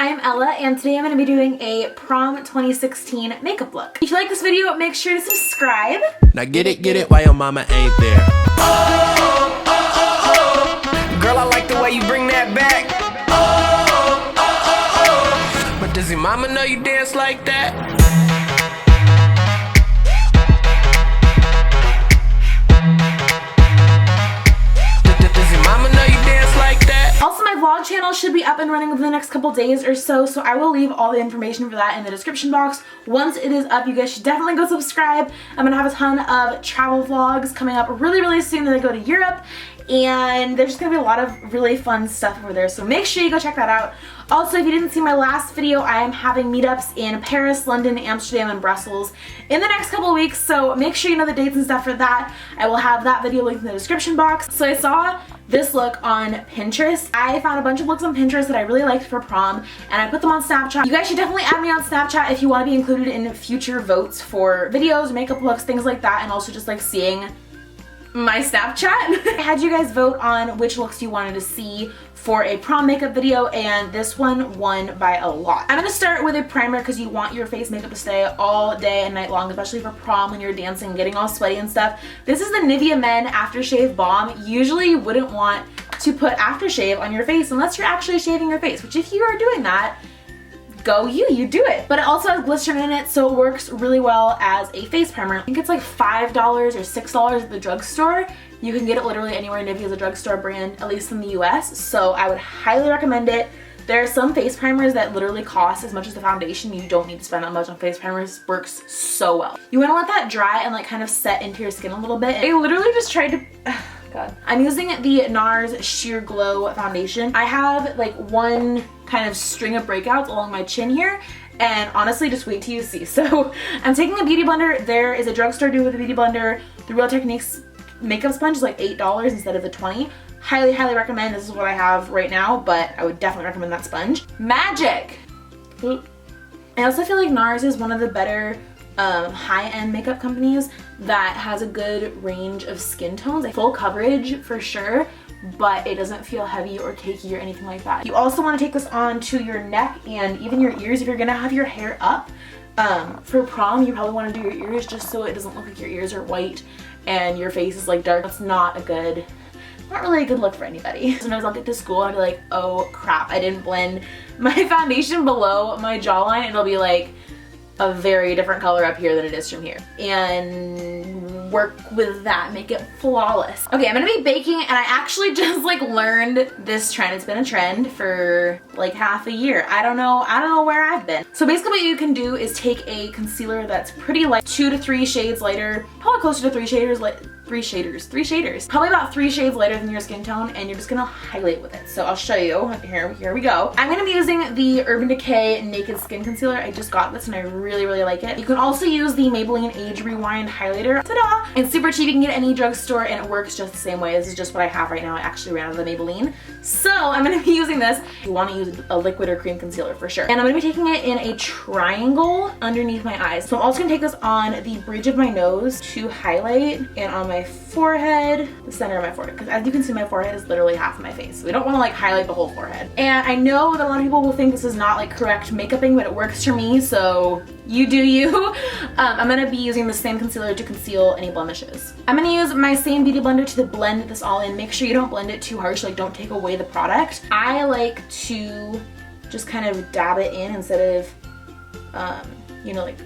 I am Ella, and today I'm going to be doing a prom 2016 makeup look. If you like this video, make sure to subscribe. Now get it, why your mama ain't there? Oh, oh, oh, oh. Girl, I like the way you bring that back. Oh, oh, oh, oh. But does your mama know you dance like that? Also, my vlog channel should be up and running within the next couple days or so, so I will leave all the information for that in the description box. Once it is up, you guys should definitely go subscribe. I'm gonna have a ton of travel vlogs coming up really soon that I go to Europe, and there's just gonna be a lot of really fun stuff over there, so make sure you go check that out. Also, if you didn't see my last video, I am having meetups in Paris, London, Amsterdam, and Brussels in the next couple of weeks, so make sure you know the dates and stuff for that. I will have that video linked in the description box. So I saw this look on Pinterest. I found a bunch of looks on Pinterest that I really liked for prom, and I put them on Snapchat. You guys should definitely add me on Snapchat if you want to be included in future votes for videos, makeup looks, things like that, and also just like seeing my Snapchat. I had you guys vote on which looks you wanted to see for a prom makeup video, and this one won by a lot. I'm gonna start with a primer because you want your face makeup to stay all day and night long, especially for prom when you're dancing, getting all sweaty and stuff. This is the Nivea Men Aftershave Balm. Usually you wouldn't want to put aftershave on your face unless you're actually shaving your face, which if you are doing that, go you do it. But it also has glycerin in it, so it works really well as a face primer. I think it's like $5 or $6 at the drugstore. You can get it literally anywhere. Nivea is a drugstore brand, at least in the US, so I would highly recommend it. There are some face primers that literally cost as much as the foundation. You don't need to spend that much on face primers. Works so well. You want to let that dry and like kind of set into your skin a little bit. I literally just tried to... God. I'm using the NARS Sheer Glow foundation. I have like one kind of string of breakouts along my chin here, and honestly, just wait till you see. So I'm taking a beauty blender. There is a drugstore dude with a beauty blender. The Real Techniques makeup sponge is like $8 instead of the $20. Highly recommend. This is what I have right now, but I would definitely recommend that sponge. Magic! I also feel like NARS is one of the better high-end makeup companies that has a good range of skin tones. Like full coverage for sure, but it doesn't feel heavy or cakey or anything like that. You also want to take this on to your neck and even your ears if you're gonna have your hair up. For prom, you probably want to do your ears just so it doesn't look like your ears are white and your face is like dark. That's not really a good look for anybody. Sometimes I'll get to school and I'll be like, oh crap, I didn't blend my foundation below my jawline, and it'll be like a very different color up here than it is from here. And work with that, make it flawless. Okay, I'm gonna be baking, and I actually just like learned this trend. It's been a trend for like half a year. I don't know where I've been. So basically what you can do is take a concealer that's pretty light, 2 to 3 shades lighter, probably closer to 3 shaders, probably about 3 shades lighter than your skin tone, and you're just gonna highlight with it. So I'll show you. Here we go. I'm gonna be using the Urban Decay Naked Skin Concealer. I just got this and I really like it. You can also use the Maybelline Age Rewind Highlighter. Ta-da! It's super cheap. You can get it at any drugstore and it works just the same way. This is just what I have right now. I actually ran out of the Maybelline. So I'm gonna be using this. You wanna use a liquid or cream concealer for sure. And I'm gonna be taking it in a triangle underneath my eyes. So I'm also gonna take this on the bridge of my nose to highlight, and on my forehead, the center of my forehead, because as you can see, my forehead is literally half of my face. So we don't want to like highlight the whole forehead. And I know that a lot of people will think this is not like correct makeuping, but it works for me, so you do you. I'm gonna be using the same concealer to conceal any blemishes. I'm gonna use my same beauty blender to blend this all in. Make sure you don't blend it too harsh, like don't take away the product. I like to just kind of dab it in instead of, you know, like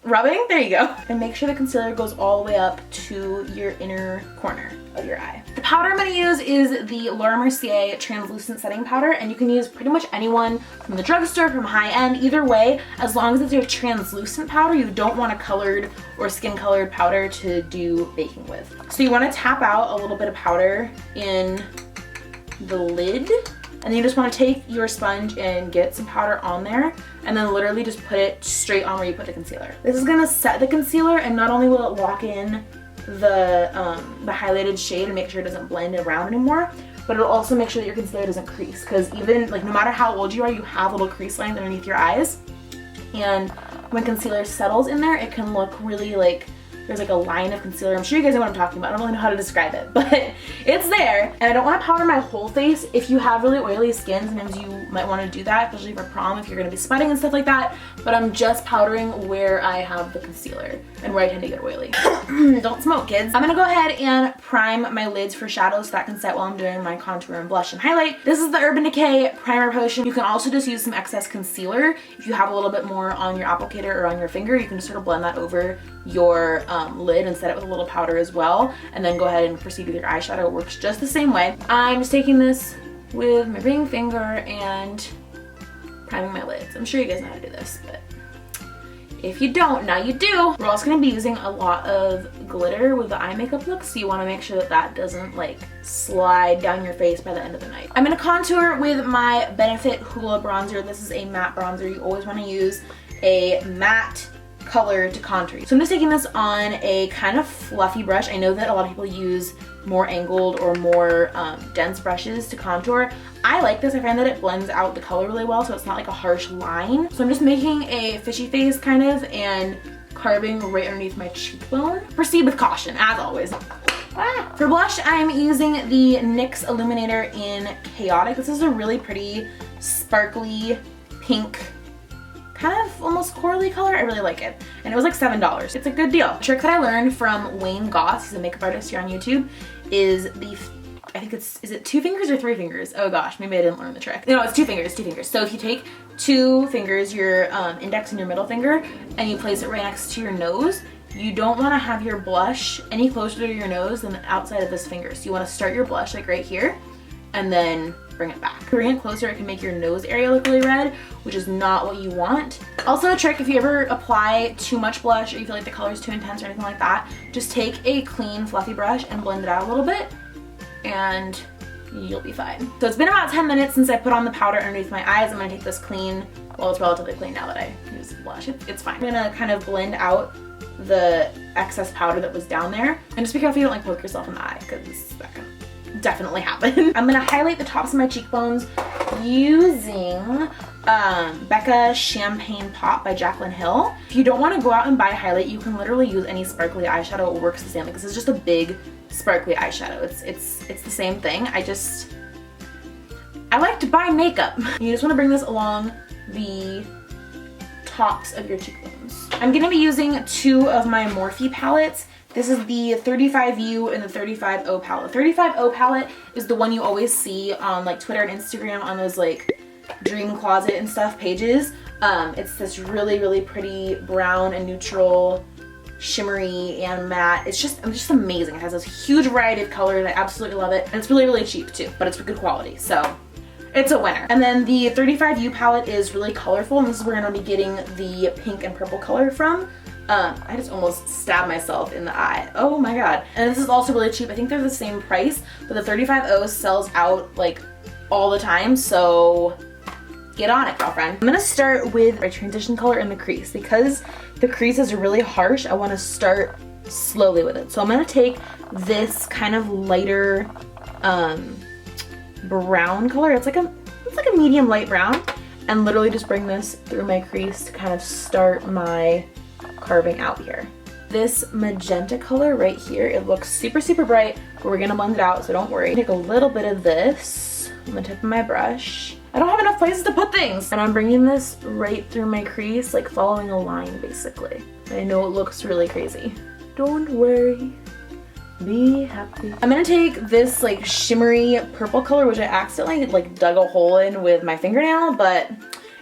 rubbing. There you go. And make sure the concealer goes all the way up to your inner corner of your eye. The powder I'm going to use is the Laura Mercier Translucent Setting Powder, and you can use pretty much anyone from the drugstore, from high-end, either way, as long as it's a translucent powder. You don't want a colored or skin-colored powder to do baking with. So you want to tap out a little bit of powder in the lid, and then you just want to take your sponge and get some powder on there, and then literally just put it straight on where you put the concealer. This is gonna set the concealer, and not only will it lock in the highlighted shade and make sure it doesn't blend around anymore, but it'll also make sure that your concealer doesn't crease, because even like no matter how old you are, you have little crease lines underneath your eyes, and when concealer settles in there, it can look really like there's like a line of concealer. I'm sure you guys know what I'm talking about. I don't really know how to describe it, but it's there. And I don't want to powder my whole face. If you have really oily skin, sometimes you might want to do that, especially for prom if you're going to be sweating and stuff like that. But I'm just powdering where I have the concealer and where I tend to get oily. Don't smoke, kids. I'm going to go ahead and prime my lids for shadows so that can set while I'm doing my contour and blush and highlight. This is the Urban Decay Primer Potion. You can also just use some excess concealer. If you have a little bit more on your applicator or on your finger, you can just sort of blend that over your lid and set it with a little powder as well, and then go ahead and proceed with your eyeshadow. It works just the same way. I'm just taking this with my ring finger and priming my lids. I'm sure you guys know how to do this, but if you don't, now you do. We're also going to be using a lot of glitter with the eye makeup look, so you want to make sure that that doesn't like slide down your face by the end of the night. I'm going to contour with my Benefit Hoola bronzer. This is a matte bronzer. You always want to use a matte color to contour. So I'm just taking this on a kind of fluffy brush. I know that a lot of people use more angled or more dense brushes to contour. I like this. I find that it blends out the color really well, so it's not like a harsh line. So I'm just making a fishy face kind of and carving right underneath my cheekbone. Proceed with caution, as always. For blush, I'm using the NYX Illuminator in Chaotic. This is a really pretty sparkly pink, kind of almost corally color. I really like it. And it was like $7. It's a good deal. A trick that I learned from Wayne Goss, he's a makeup artist here on YouTube, is I think is it 2 fingers or 3 fingers? Oh gosh, maybe I didn't learn the trick. No, it's 2 fingers, 2 fingers. So if you take 2 fingers, your index and your middle finger, and you place it right next to your nose, you don't want to have your blush any closer to your nose than the outside of this finger. So you want to start your blush like right here, and then bring it back. Bring it closer, it can make your nose area look really red, which is not what you want. Also a trick, if you ever apply too much blush or you feel like the color is too intense or anything like that, just take a clean fluffy brush and blend it out a little bit and you'll be fine. So it's been about 10 minutes since I put on the powder underneath my eyes. I'm gonna take this clean, well it's relatively clean now that I use blush, it's fine. I'm gonna kind of blend out the excess powder that was down there, and just be careful you don't like poke yourself in the eye because that can definitely happen. I'm gonna highlight the tops of my cheekbones using Becca Champagne Pop by Jaclyn Hill. If you don't want to go out and buy highlight, you can literally use any sparkly eyeshadow. It works the same. Like, this is just a big sparkly eyeshadow. It's the same thing. I like to buy makeup. You just want to bring this along the tops of your cheekbones. I'm gonna be using 2 of my Morphe palettes. This is the 35U and the 35O palette. 35O palette is the one you always see on like Twitter and Instagram on those like dream closet and stuff pages. It's this really, really pretty brown and neutral, shimmery and matte. It's just amazing. It has this huge variety of colors. I absolutely love it. And it's really, really cheap too, but it's good quality. So it's a winner. And then the 35U palette is really colorful, and this is where I'm gonna be getting the pink and purple color from. I just almost stabbed myself in the eye. Oh my god. And this is also really cheap. I think they're the same price, but the 35O sells out like all the time, so get on it, girlfriend. I'm gonna start with my transition color in the crease. Because the crease is really harsh, I wanna start slowly with it. So I'm gonna take this kind of lighter brown color. It's like a medium light brown, and literally just bring this through my crease to kind of start my carving out here. This magenta color right here, it looks super, super bright, but we're gonna blend it out, so don't worry. Take a little bit of this on the tip of my brush. I don't have enough places to put things. And I'm bringing this right through my crease, like following a line basically. I know it looks really crazy. Don't worry, be happy. I'm gonna take this like shimmery purple color, which I accidentally like dug a hole in with my fingernail, but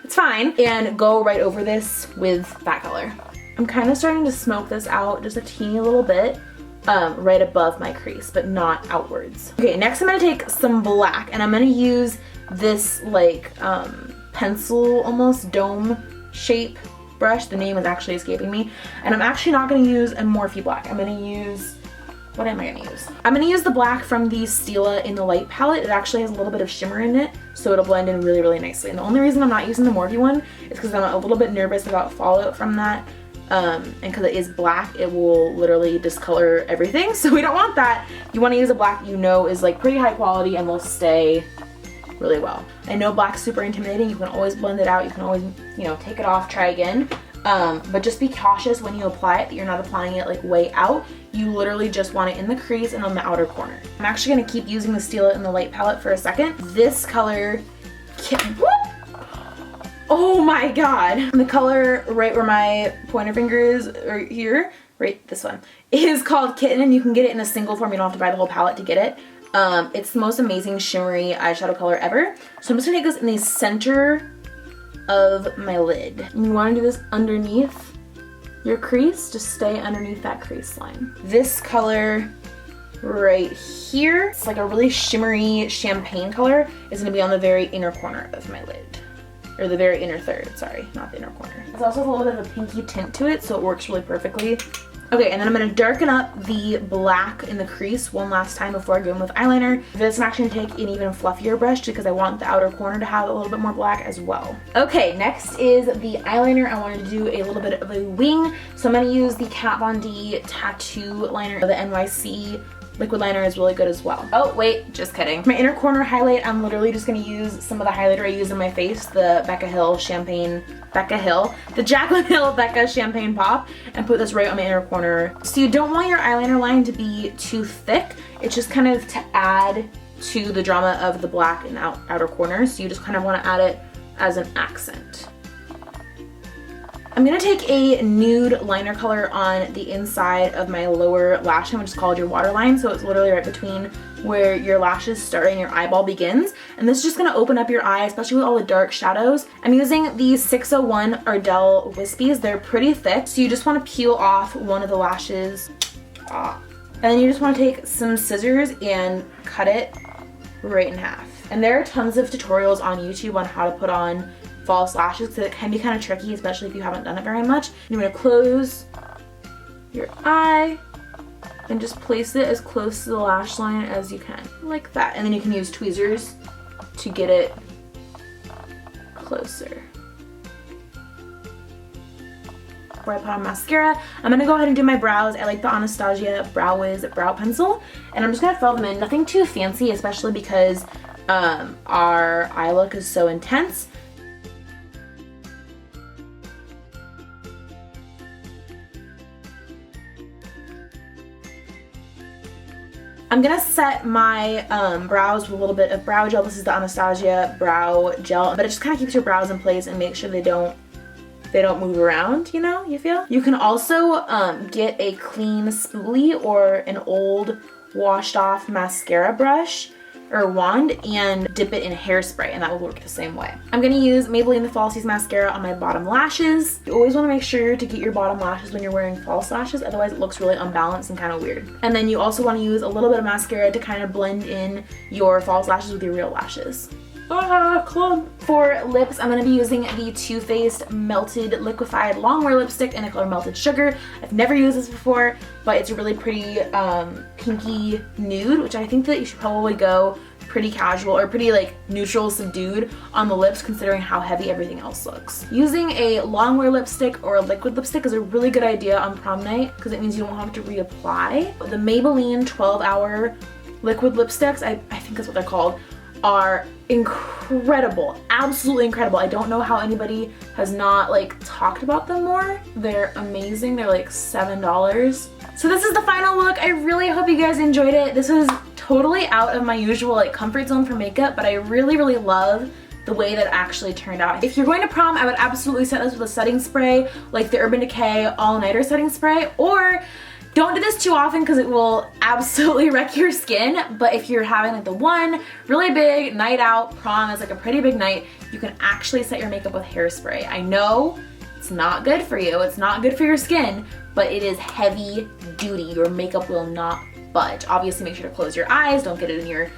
it's fine, and go right over this with that color. I'm kind of starting to smoke this out just a teeny little bit right above my crease, but not outwards. Okay, next I'm gonna take some black, and I'm gonna use this like pencil almost dome shape brush. The name is actually escaping me. And I'm actually not gonna use a Morphe black. I'm gonna use, what am I gonna use? I'm gonna use the black from the Stila in the Light palette. It actually has a little bit of shimmer in it, so it'll blend in really, really nicely. And the only reason I'm not using the Morphe one is because I'm a little bit nervous about fallout from that. And because it is black, it will literally discolor everything, so we don't want that. You want to use a black you know is like pretty high quality and will stay really well. I know black's super intimidating. You can always blend it out. You can always, you know, take it off, try again. but just be cautious when you apply it that you're not applying it like way out. You literally just want it in the crease and on the outer corner. I'm actually gonna keep using the Steal It in the Light palette for a second. This color, oh my God. The color right where my pointer finger is, right here, right, this one, is called Kitten, and you can get it in a single form. You don't have to buy the whole palette to get it. It's the most amazing shimmery eyeshadow color ever. So I'm just gonna take this in the center of my lid. And you wanna do this underneath your crease, just stay underneath that crease line. This color right here, it's like a really shimmery champagne color, is gonna be on the very inner corner of my lid. Or the very inner third, sorry, not the inner corner. It's also a little bit of a pinky tint to it, so it works really perfectly. Okay, and then I'm gonna darken up the black in the crease one last time before I go in with eyeliner. This I'm actually gonna take an even fluffier brush because I want the outer corner to have a little bit more black as well. Okay, next is the eyeliner. I wanted to do a little bit of a wing, so I'm gonna use the Kat Von D Tattoo Liner. The NYC liquid liner is really good as well. Oh wait, just kidding. My inner corner highlight, I'm literally just gonna use some of the highlighter I use in my face, the the Jaclyn Hill Becca Champagne Pop, and put this right on my inner corner. So you don't want your eyeliner line to be too thick. It's just kind of to add to the drama of the black in the outer corner. So you just kind of want to add it as an accent. I'm gonna take a nude liner color on the inside of my lower lash line, which is called your waterline. So it's literally right between where your lashes start and your eyeball begins. And this is just gonna open up your eye, especially with all the dark shadows. I'm using the 601 Ardell Wispies. They're pretty thick. So you just wanna peel off one of the lashes. And then you just wanna take some scissors and cut it right in half. And there are tons of tutorials on YouTube on how to put on false lashes, because it can be kind of tricky, especially if you haven't done it very much. You're gonna close your eye and just place it as close to the lash line as you can, like that. And then you can use tweezers to get it closer. Before I put on mascara, I'm gonna go ahead and do my brows. I like the Anastasia Brow Wiz brow pencil, and I'm just gonna fill them in. Nothing too fancy, especially because our eye look is so intense. I'm gonna set my brows with a little bit of brow gel. This is the Anastasia brow gel, but it just kind of keeps your brows in place and makes sure they don't move around, you know, you feel? You can also get a clean spoolie or an old washed off mascara brush or wand and dip it in hairspray, and that will work the same way. I'm gonna use Maybelline the Falsies mascara on my bottom lashes. You always wanna make sure to get your bottom lashes when you're wearing false lashes, otherwise it looks really unbalanced and kind of weird. And then you also wanna use a little bit of mascara to kind of blend in your false lashes with your real lashes. Clump. For lips, I'm going to be using the Too Faced Melted Liquefied Longwear Lipstick in the color Melted Sugar. I've never used this before, but it's a really pretty pinky nude, which I think that you should probably go pretty casual or pretty like neutral subdued on the lips considering how heavy everything else looks. Using a longwear lipstick or a liquid lipstick is a really good idea on prom night because it means you don't have to reapply. The Maybelline 12-hour liquid lipsticks, I think that's what they're called, are incredible, absolutely incredible. I don't know how anybody has not like talked about them more. They're amazing. They're like $7. So this is the final look. I really hope you guys enjoyed it. This is totally out of my usual like comfort zone for makeup, but I really love the way that it actually turned out. If you're going to prom, I would absolutely set this with a setting spray like the Urban Decay All-Nighter setting spray, or don't do this too often because it will absolutely wreck your skin, but if you're having like the one really big night out, prom is like a pretty big night, you can actually set your makeup with hairspray. I know it's not good for you, it's not good for your skin, but it is heavy duty. Your makeup will not budge. Obviously make sure to close your eyes, don't get it in your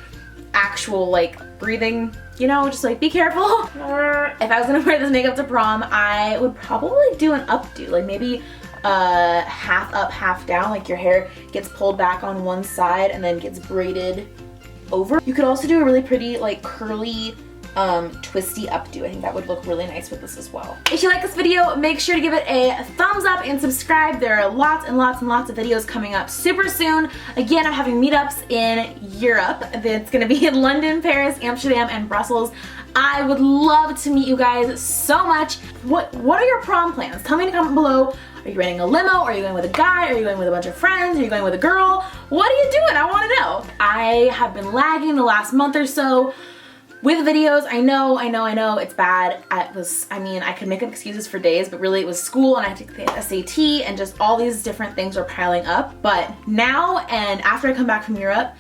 actual like breathing, you know, just like be careful. If I was gonna wear this makeup to prom, I would probably do an updo, like maybe half up, half down, like your hair gets pulled back on one side and then gets braided over. You could also do a really pretty like curly twisty updo. I think that would look really nice with this as well. If you like this video, make sure to give it a thumbs up and subscribe. There are lots and lots and lots of videos coming up super soon. Again, I'm having meetups in Europe. It's gonna be in London, Paris, Amsterdam, and Brussels. I would love to meet you guys so much. What are your prom plans? Tell me in the comment below. Are you renting a limo? Are you going with a guy? Are you going with a bunch of friends? Are you going with a girl? What are you doing? I wanna know. I have been lagging the last month or so with videos. I know, it's bad. I mean, I could make up excuses for days, but really it was school and I had to take the SAT and just all these different things were piling up. But now and after I come back from Europe,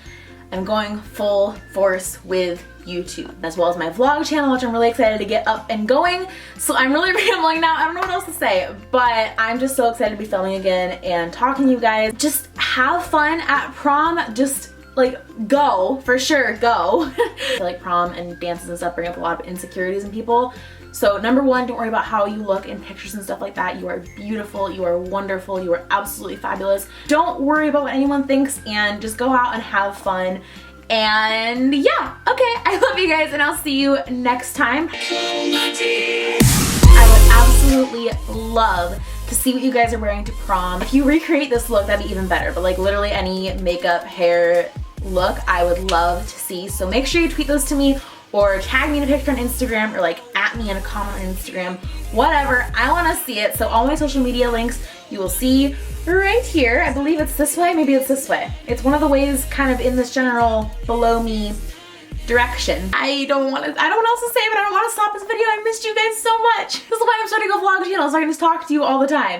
I'm going full force with YouTube, as well as my vlog channel, which I'm really excited to get up and going. So I'm really rambling now. I don't know what else to say, but I'm just so excited to be filming again and talking to you guys. Just have fun at prom. Just like go, for sure, go. I feel like prom and dances and stuff bring up a lot of insecurities in people. So number one, don't worry about how you look in pictures and stuff like that. You are beautiful, you are wonderful, you are absolutely fabulous. Don't worry about what anyone thinks and just go out and have fun. And yeah, okay, I love you guys and I'll see you next time. I would absolutely love to see what you guys are wearing to prom. If you recreate this look, that'd be even better, but like literally any makeup, hair look, I would love to see. So make sure you tweet those to me or tag me in a picture on Instagram or like at me in a comment on Instagram, whatever. I wanna see it. So all my social media links you will see right here. I believe it's this way, maybe it's this way. It's one of the ways kind of in this general below me direction. I don't know what else to say, but I don't want to stop this video. I missed you guys so much. This is why I'm starting a vlog channel, so I can just talk to you all the time.